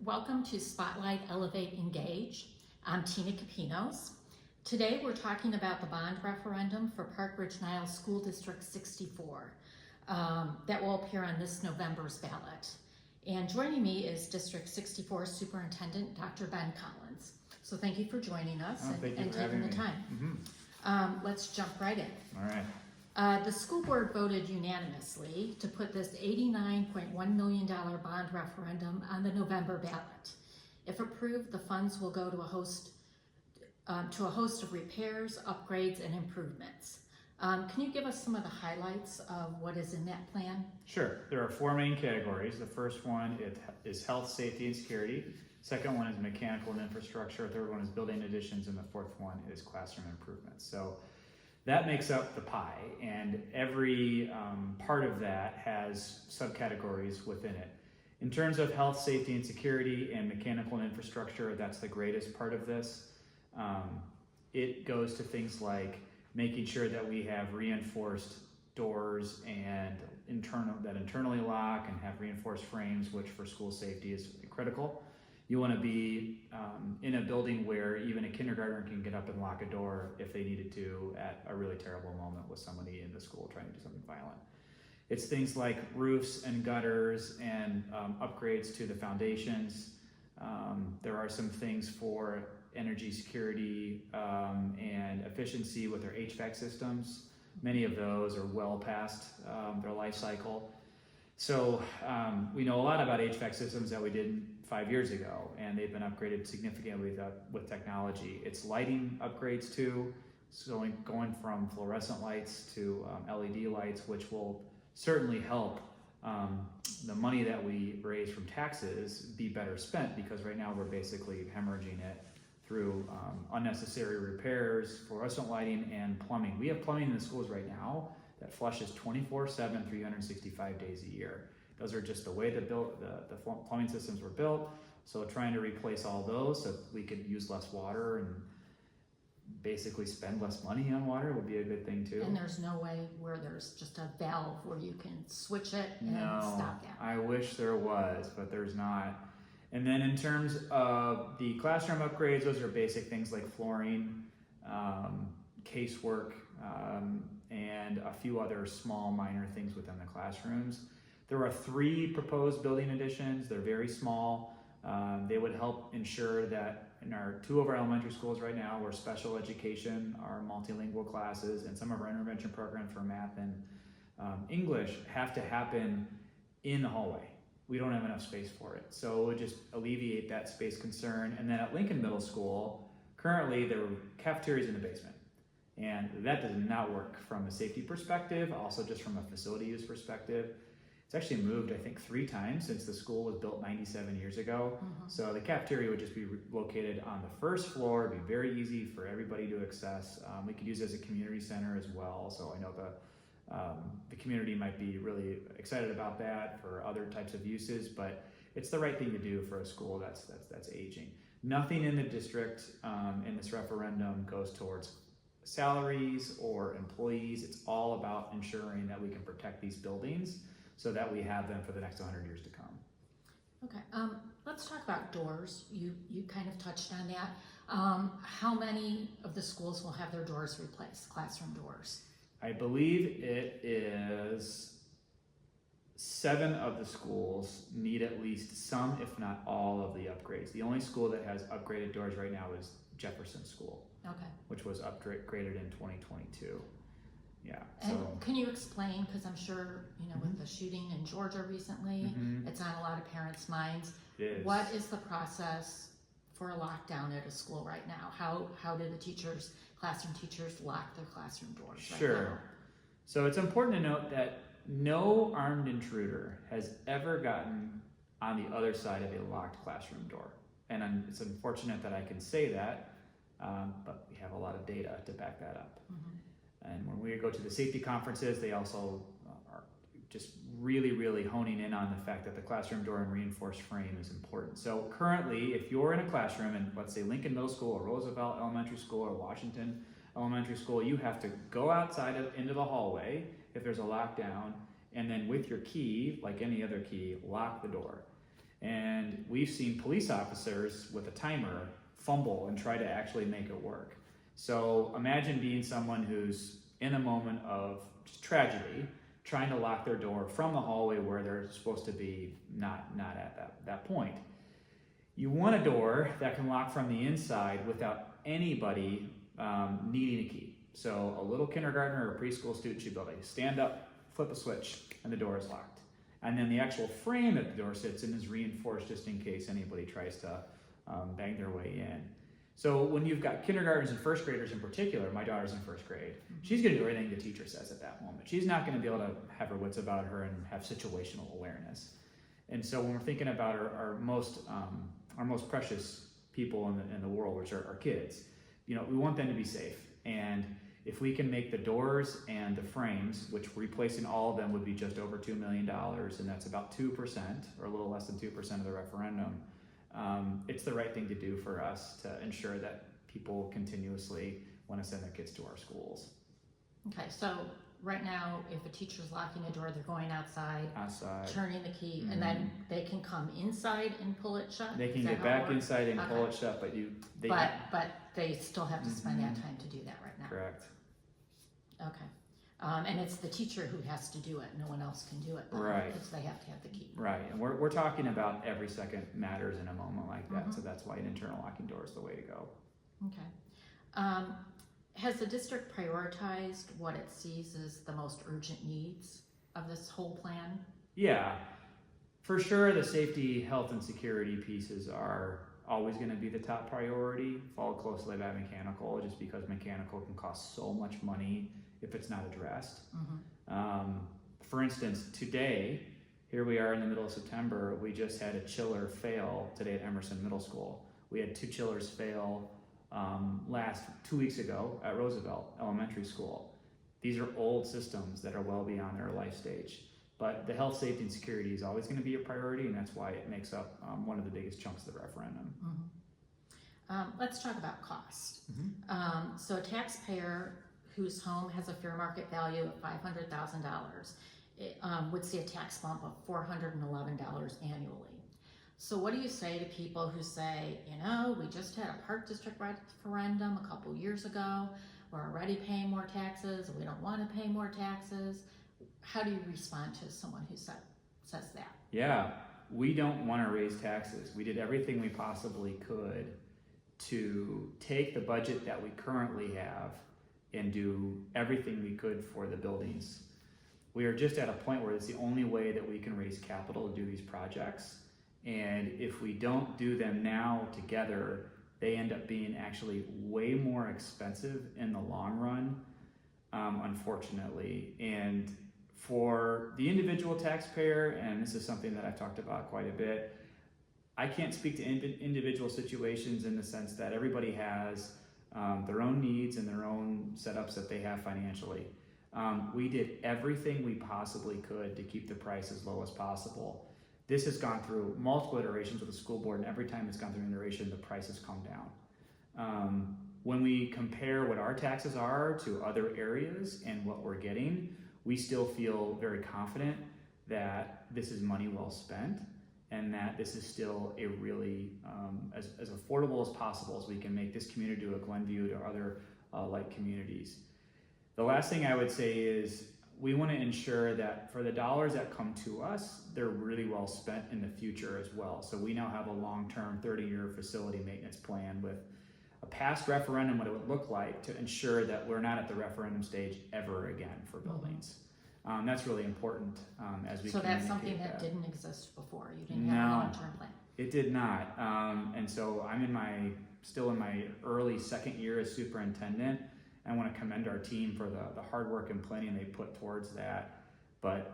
Welcome to Spotlight, Elevate, Engage. I'm Tina Capinos. Today we're talking about the bond referendum for Park Ridge-Niles School District 64 that will appear on this November's ballot. And joining me is District 64 Superintendent Dr. Ben Collins. So thank you for joining us and taking the time. Let's jump right in. All right. The school board voted unanimously to put this $89.1 million bond referendum on the November ballot. If approved, the funds will go to a host of repairs, upgrades, and improvements. Can you give us some of the highlights of what is in that plan? Sure. There are four main categories. The first one is health, safety, and security. Second one is mechanical and infrastructure. Third one is building additions, and the fourth one is classroom improvements. So that makes up the pie, and every part of that has subcategories within it. In terms of health, safety, and security and mechanical and infrastructure, that's the greatest part of this. It goes to things like making sure that we have reinforced doors and that internally lock and have reinforced frames, which for school safety is critical. You want to be in a building where even a kindergartner can get up and lock a door if they needed to at a really terrible moment with somebody in the school trying to do something violent. It's things like roofs and gutters and upgrades to the foundations. There are some things for energy security and efficiency with our HVAC systems. Many of those are well past their life cycle. So we know a lot about HVAC systems that we did 5 years ago, and they've been upgraded significantly with technology. It's lighting upgrades too, so going from fluorescent lights to LED lights, which will certainly help the money that we raise from taxes be better spent, because right now we're basically hemorrhaging it through unnecessary repairs, fluorescent lighting, and plumbing. We have plumbing in the schools right now that flushes 24/7, 365 days a year. Those are just the way the plumbing systems were built. So trying to replace all those so we could use less water and basically spend less money on water would be a good thing too. And there's no way where there's just a valve where you can switch it and stop that. I wish there was, but there's not. And then in terms of the classroom upgrades, those are basic things like flooring, casework, and a few other small minor things within the classrooms. There are 3 proposed building additions. They're very small. They would help ensure that in 2 of our elementary schools right now, where special education, our multilingual classes, and some of our intervention programs for math and English have to happen in the hallway. We don't have enough space for it. So it would just alleviate that space concern. And then at Lincoln Middle School, currently there are cafeterias in the basement. And that does not work from a safety perspective, also just from a facility use perspective. It's actually moved, I think, 3 times since the school was built 97 years ago. So the cafeteria would just be located on the first floor. It'd be very easy for everybody to access. We could use it as a community center as well. So I know the community might be really excited about that for other types of uses, but it's the right thing to do for a school that's aging. Nothing in the district in this referendum goes towards salaries or employees. It's all about ensuring that we can protect these buildings so that we have them for the next 100 years to come. Okay, let's talk about doors. You kind of touched on that. How many of the schools will have their doors replaced, classroom doors? I believe it is 7 of the schools need at least some, if not all, of the upgrades. The only school that has upgraded doors right now is Jefferson School, which was upgraded in 2022. Yeah. And can you explain, because I'm sure, with the shooting in Georgia recently, it's on a lot of parents' minds. It is. What is the process for a lockdown at a school right now? How do the classroom teachers lock their classroom doors right now? Sure. So it's important to note that no armed intruder has ever gotten on the other side of a locked classroom door. And it's unfortunate that I can say that, but we have a lot of data to back that up. And when we go to the safety conferences, they also are just really, really honing in on the fact that the classroom door and reinforced frame is important. So currently, if you're in a classroom in, let's say, Lincoln Middle School or Roosevelt Elementary School or Washington Elementary School, you have to go outside into the hallway if there's a lockdown, and then with your key, like any other key, lock the door. And we've seen police officers with a timer fumble and try to actually make it work. So imagine being someone who's in a moment of tragedy, trying to lock their door from the hallway where they're supposed to be, not at that point. You want a door that can lock from the inside without anybody needing a key. So a little kindergartner or a preschool student should be able to stand up, flip a switch, and the door is locked. And then the actual frame that the door sits in is reinforced just in case anybody tries to bang their way in. So when you've got kindergartners and first graders in particular, my daughter's in first grade, she's going to do everything the teacher says at that moment. She's not going to be able to have her wits about her and have situational awareness. And so when we're thinking about our most precious people in the world, which are our kids, we want them to be safe. And if we can make the doors and the frames, which replacing all of them would be just over $2 million, and that's about 2% or a little less than 2% of the referendum, it's the right thing to do for us to ensure that people continuously want to send their kids to our schools. Okay, so right now, if a teacher's locking a door, they're going outside, turning the key, and then they can come inside and pull it shut? They can get back inside and pull it shut, but they still have to spend that time to do that right now? Correct. Okay. And it's the teacher who has to do it. No one else can do it. Right. Because they have to have the key. Right. And we're talking about every second matters in a moment like that. So that's why an internal locking door is the way to go. Okay. Has the district prioritized what it sees as the most urgent needs of this whole plan? Yeah. For sure, the safety, health, and security pieces are always going to be the top priority, followed closely by mechanical, just because mechanical can cost so much money if it's not addressed. For instance, today, here we are in the middle of September, we just had a chiller fail today at Emerson Middle School. We had 2 chillers fail 2 weeks ago at Roosevelt Elementary School. These are old systems that are well beyond their life stage. But the health, safety, and security is always going to be a priority, and that's why it makes up one of the biggest chunks of the referendum. Let's talk about cost. So a taxpayer whose home has a fair market value of $500,000 would see a tax bump of $411 annually. So what do you say to people who say, we just had a Park District referendum a couple years ago, we're already paying more taxes, we don't want to pay more taxes? How do you respond to someone who says that? Yeah, we don't want to raise taxes. We did everything we possibly could to take the budget that we currently have and do everything we could for the buildings. We are just at a point where it's the only way that we can raise capital to do these projects. And if we don't do them now together, they end up being actually way more expensive in the long run, unfortunately. And for the individual taxpayer, and this is something that I've talked about quite a bit, I can't speak to individual situations in the sense that everybody has their own needs and their own setups that they have financially. We did everything we possibly could to keep the price as low as possible. This has gone through multiple iterations with the school board, and every time it's gone through an iteration, the price has come down. When we compare what our taxes are to other areas and what we're getting, we still feel very confident that this is money well spent and that this is still a really, as affordable as possible as we can make this community to a Glenview or other like communities. The last thing I would say is we want to ensure that for the dollars that come to us, they're really well spent in the future as well. So we now have a long-term 30-year facility maintenance plan with a past referendum, what it would look like to ensure that we're not at the referendum stage ever again for buildings. That's really important as we. So that's something that didn't exist before. You didn't have a long-term plan. It did not. And so I'm still in my early second year as superintendent. I want to commend our team for the hard work and planning they put towards that. But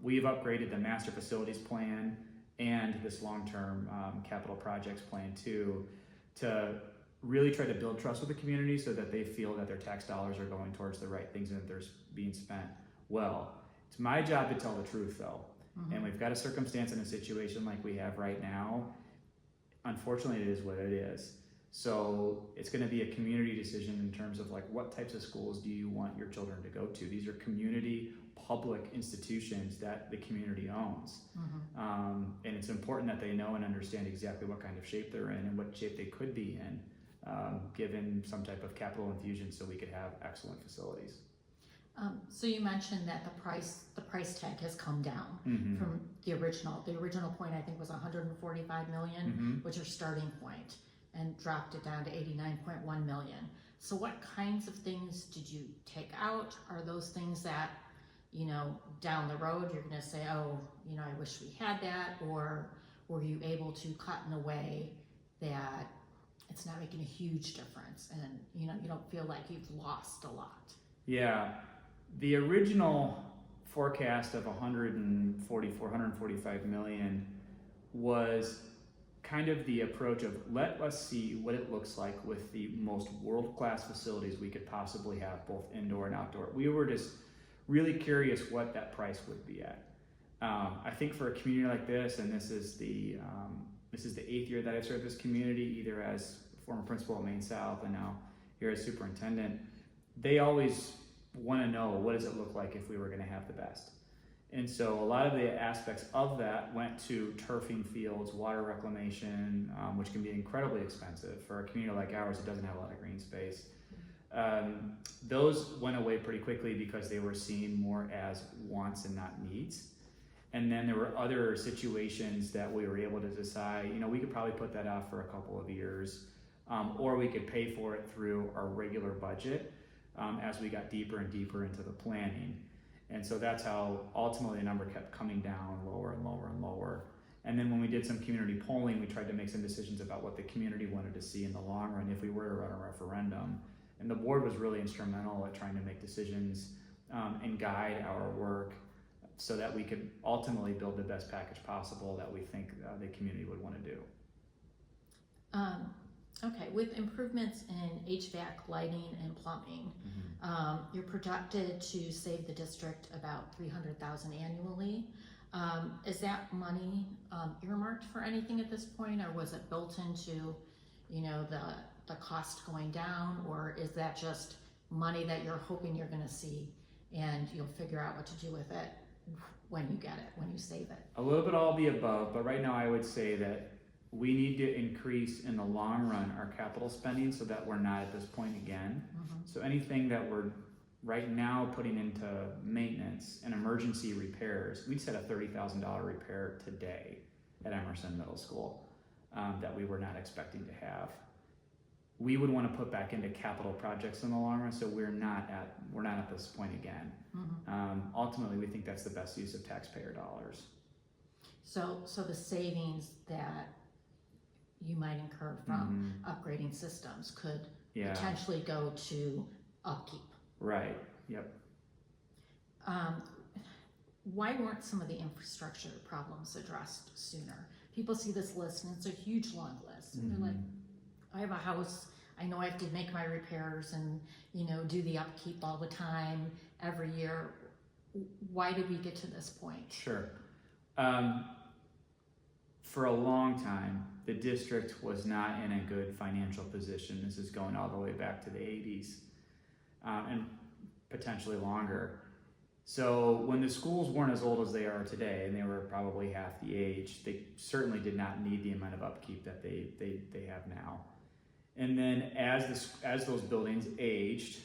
we've upgraded the master facilities plan and this long-term capital projects plan too, to really try to build trust with the community so that they feel that their tax dollars are going towards the right things and that they're being spent well. It's my job to tell the truth though. And we've got a circumstance in a situation like we have right now. Unfortunately, it is what it is. So it's going to be a community decision in terms of like what types of schools do you want your children to go to. These are community public institutions that the community owns. And it's important that they know and understand exactly what kind of shape they're in and what shape they could be in, given some type of capital infusion, so we could have excellent facilities. So you mentioned that the price tag has come down from the original. The original point I think was 145 million, which is starting point, and dropped it down to 89.1 million. So what kinds of things did you take out? Are those things that, you know, down the road you're going to say, oh, you know, I wish we had that, or were you able to cut in a way that it's not making a huge difference and, you know, you don't feel like you've lost a lot? Yeah. The original forecast of 145 million was kind of the approach of, let us see what it looks like with the most world-class facilities we could possibly have, both indoor and outdoor. We were just really curious what that price would be at. I think for a community like this, and this is the 8th year that I've served this community, either as former principal at Maine South and now here as superintendent, they always want to know, what does it look like if we were going to have the best? And so a lot of the aspects of that went to turfing fields, water reclamation, which can be incredibly expensive for a community like ours that doesn't have a lot of green space. Those went away pretty quickly because they were seen more as wants and not needs. And then there were other situations that we were able to decide, you know, we could probably put that off for a couple of years, or we could pay for it through our regular budget as we got deeper and deeper into the planning. And so that's how ultimately the number kept coming down lower and lower and lower. And then when we did some community polling, we tried to make some decisions about what the community wanted to see in the long run if we were to run a referendum. And the board was really instrumental at trying to make decisions and guide our work so that we could ultimately build the best package possible that we think the community would want to do. Okay, with improvements in HVAC, lighting, and plumbing, you're projected to save the district about $300,000 annually. Is that money earmarked for anything at this point, or was it built into, you know, the cost going down, or is that just money that you're hoping you're going to see and you'll figure out what to do with it when you get it, when you save it? A little bit all the above, but right now I would say that we need to increase in the long run our capital spending so that we're not at this point again. So anything that we're right now putting into maintenance and emergency repairs, we'd set a $30,000 repair today at Emerson Middle School that we were not expecting to have. We would want to put back into capital projects in the long run, so we're not at this point again. Ultimately, we think that's the best use of taxpayer dollars. So the savings that you might incur from upgrading systems could potentially go to upkeep. Right. Yep. Why weren't some of the infrastructure problems addressed sooner? People see this list and it's a huge long list. And they're like, I have a house, I know I have to make my repairs and, you know, do the upkeep all the time, every year. Why did we get to this point? Sure. For a long time, the district was not in a good financial position. This is going all the way back to the 80s and potentially longer. So when the schools weren't as old as they are today, and they were probably half the age, they certainly did not need the amount of upkeep that they have now. And then as those buildings aged,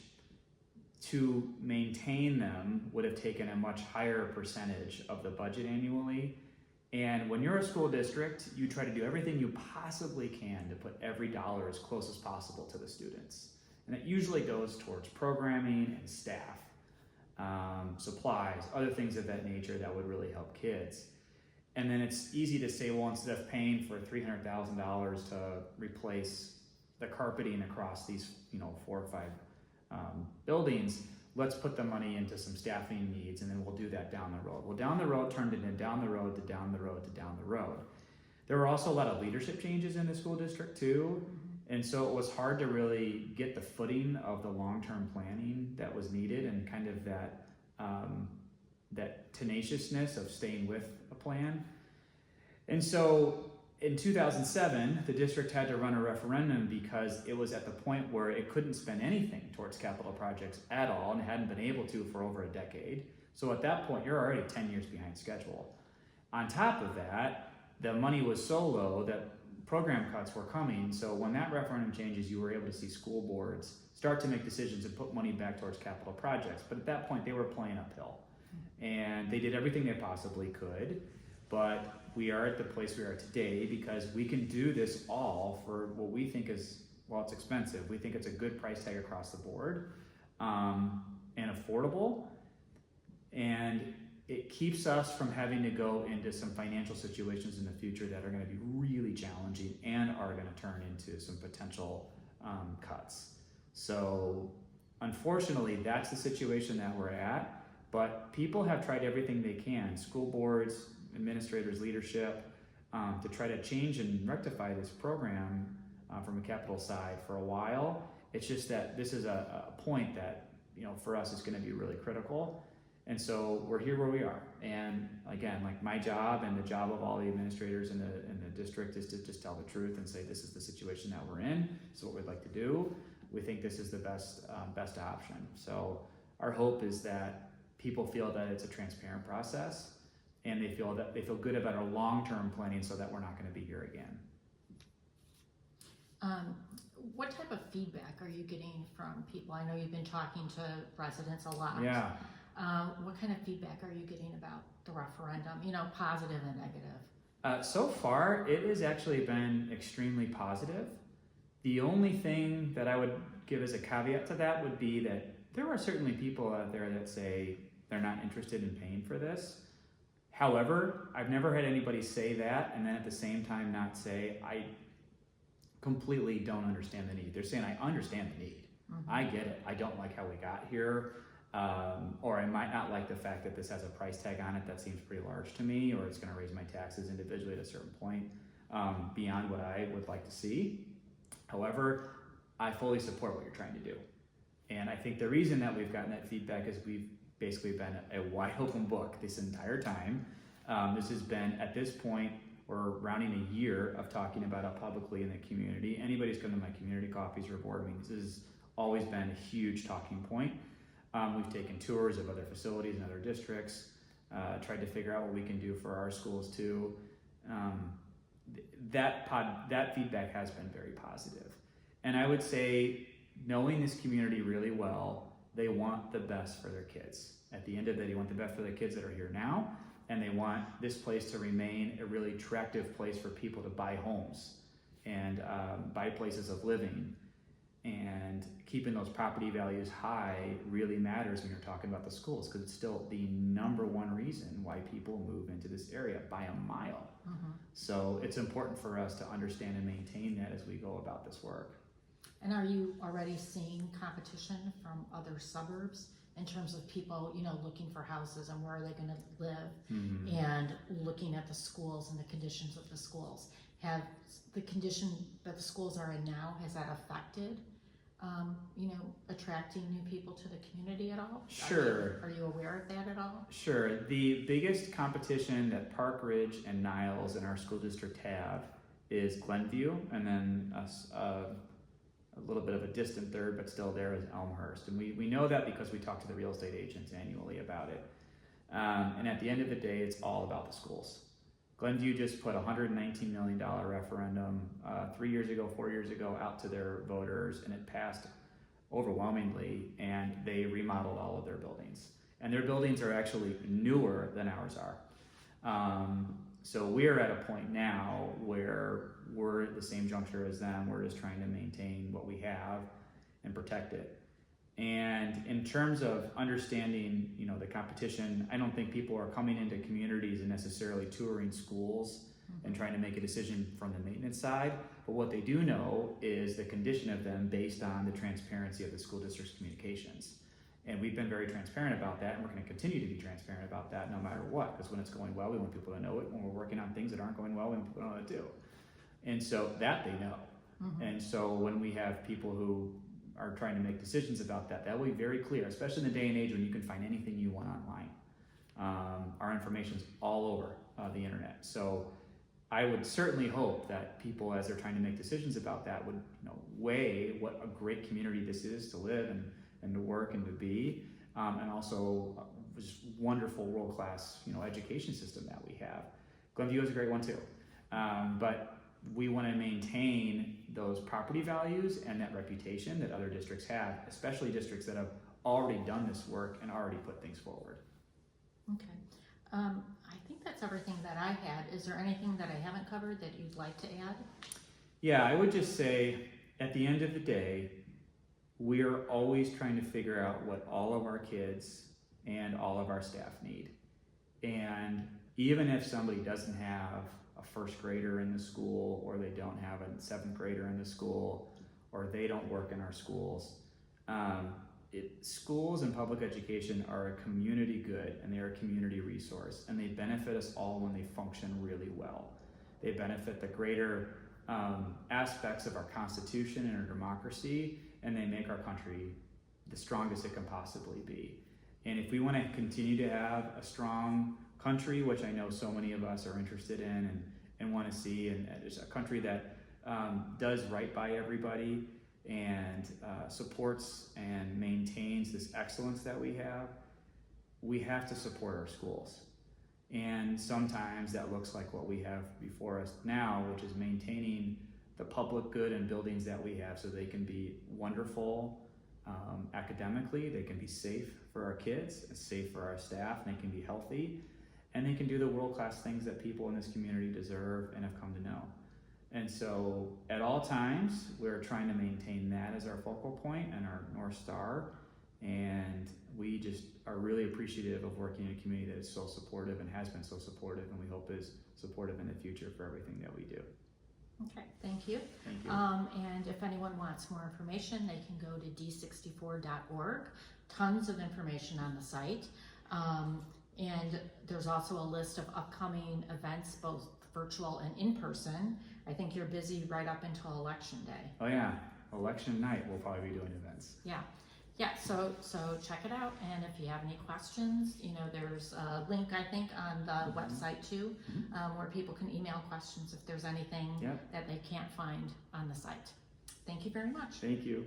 to maintain them would have taken a much higher percentage of the budget annually. And when you're a school district, you try to do everything you possibly can to put every dollar as close as possible to the students. And it usually goes towards programming and staff, supplies, other things of that nature that would really help kids. And then it's easy to say, well, instead of paying for $300,000 to replace the carpeting across these, 4 or 5 buildings, let's put the money into some staffing needs, and then we'll do that down the road. Well, down the road turned into down the road to down the road to down the road. There were also a lot of leadership changes in the school district too, and so it was hard to really get the footing of the long-term planning that was needed, and kind of that tenaciousness of staying with a plan. And so in 2007, the district had to run a referendum because it was at the point where it couldn't spend anything towards capital projects at all, and hadn't been able to for over a decade. So at that point, you're already 10 years behind schedule. On top of that, the money was so low that program cuts were coming. So when that referendum changes, you were able to see school boards start to make decisions and put money back towards capital projects. But at that point, they were playing uphill. And they did everything they possibly could. But we are at the place we are today because we can do this all for what we think is, well, it's expensive. We think it's a good price tag across the board, and affordable. And it keeps us from having to go into some financial situations in the future that are going to be really challenging and are going to turn into some potential cuts. So unfortunately, that's the situation that we're at, but people have tried everything they can, school boards, administrators, leadership, to try to change and rectify this program from a capital side for a while. It's just that this is a point that, for us is going to be really critical. And so we're here where we are. And again, like my job and the job of all the administrators in the district is to just tell the truth and say, this is the situation that we're in. This is what we'd like to do. We think this is the best option. So our hope is that people feel that it's a transparent process and they feel good about our long-term planning so that we're not going to be here again. What type of feedback are you getting from people? I know you've been talking to residents a lot. Yeah. What kind of feedback are you getting about the referendum, positive and negative? So far, it has actually been extremely positive. The only thing that I would give as a caveat to that would be that there are certainly people out there that say they're not interested in paying for this. However, I've never had anybody say that and then at the same time not say, I completely don't understand the need. They're saying, I understand the need. Mm-hmm. I get it. I don't like how we got here. Or I might not like the fact that this has a price tag on it that seems pretty large to me, or it's going to raise my taxes individually at a certain point beyond what I would like to see. However, I fully support what you're trying to do. And I think the reason that we've gotten that feedback is we've basically been a wide open book this entire time. This has been, at this point, we're rounding a year of talking about it publicly in the community. Anybody's come to my community coffees or board meetings, this has always been a huge talking point. We've taken tours of other facilities in other districts, tried to figure out what we can do for our schools too. That feedback has been very positive. And I would say, knowing this community really well, they want the best for their kids. At the end of the day, they want the best for the kids that are here now, and they want this place to remain a really attractive place for people to buy homes and buy places of living. And keeping those property values high really matters when you're talking about the schools, because it's still the number one reason why people move into this area by a mile. Mm-hmm. So it's important for us to understand and maintain that as we go about this work. And are you already seeing competition from other suburbs in terms of people, looking for houses and where are they going to live, mm-hmm. and looking at the schools and the conditions of the schools? Have the condition that the schools are in now, has that affected attracting new people to the community at all? Sure. Are you aware of that at all? Sure. The biggest competition that Park Ridge and Niles in our school district have is Glenview, and then a little bit of a distant third, but still there, is Elmhurst. And we know that because we talk to the real estate agents annually about it. And at the end of the day, it's all about the schools. Glenview just put a $119 million referendum 4 years ago out to their voters, and it passed overwhelmingly, and they remodeled all of their buildings. And their buildings are actually newer than ours are. So we're at a point now where we're at the same juncture as them. We're just trying to maintain what we have and protect it. And in terms of understanding, the competition, I don't think people are coming into communities and necessarily touring schools mm-hmm. and trying to make a decision from the maintenance side. But what they do know is the condition of them based on the transparency of the school district's communications. And we've been very transparent about that, and we're going to continue to be transparent about that no matter what, because when it's going well, we want people to know it. When we're working on things that aren't going well, we want people to know what to do. And so that they know. Mm-hmm. And so when we have people who are trying to make decisions about that, that will be very clear, especially in the day and age when you can find anything you want online. Our information's all over the internet. So I would certainly hope that people, as they're trying to make decisions about that, would weigh what a great community this is to live and to work and to be, and also just wonderful world-class, education system that we have. Glenview is a great one too. But we want to maintain those property values and that reputation that other districts have, especially districts that have already done this work and already put things forward. Okay. I think that's everything that I had. Is there anything that I haven't covered that you'd like to add? Yeah, I would just say at the end of the day, we are always trying to figure out what all of our kids and all of our staff need. And even if somebody doesn't have a first grader in the school, or they don't have a seventh grader in the school, or they don't work in our schools, schools and public education are a community good, and they are a community resource, and they benefit us all when they function really well. They benefit the greater aspects of our Constitution and our democracy, and they make our country the strongest it can possibly be. And if we want to continue to have a strong country, which I know so many of us are interested in and want to see, and just a country that does right by everybody and supports and maintains this excellence that we have to support our schools. And sometimes that looks like what we have before us now, which is maintaining the public good and buildings that we have so they can be wonderful academically, they can be safe for our kids, safe for our staff, and they can be healthy, and they can do the world-class things that people in this community deserve and have come to know. And so at all times, we're trying to maintain that as our focal point and our North Star. And we just are really appreciative of working in a community that is so supportive and has been so supportive, and we hope is supportive in the future for everything that we do. Okay, thank you. Thank you. And if anyone wants more information, they can go to d64.org. Tons of information on the site. And there's also a list of upcoming events, both virtual and in person. I think you're busy right up until Election Day. Oh yeah, election night we'll probably be doing events. Yeah, so check it out, and if you have any questions, there's a link, I think, on the website too, where people can email questions if there's anything that they can't find on the site. Thank you very much. Thank you.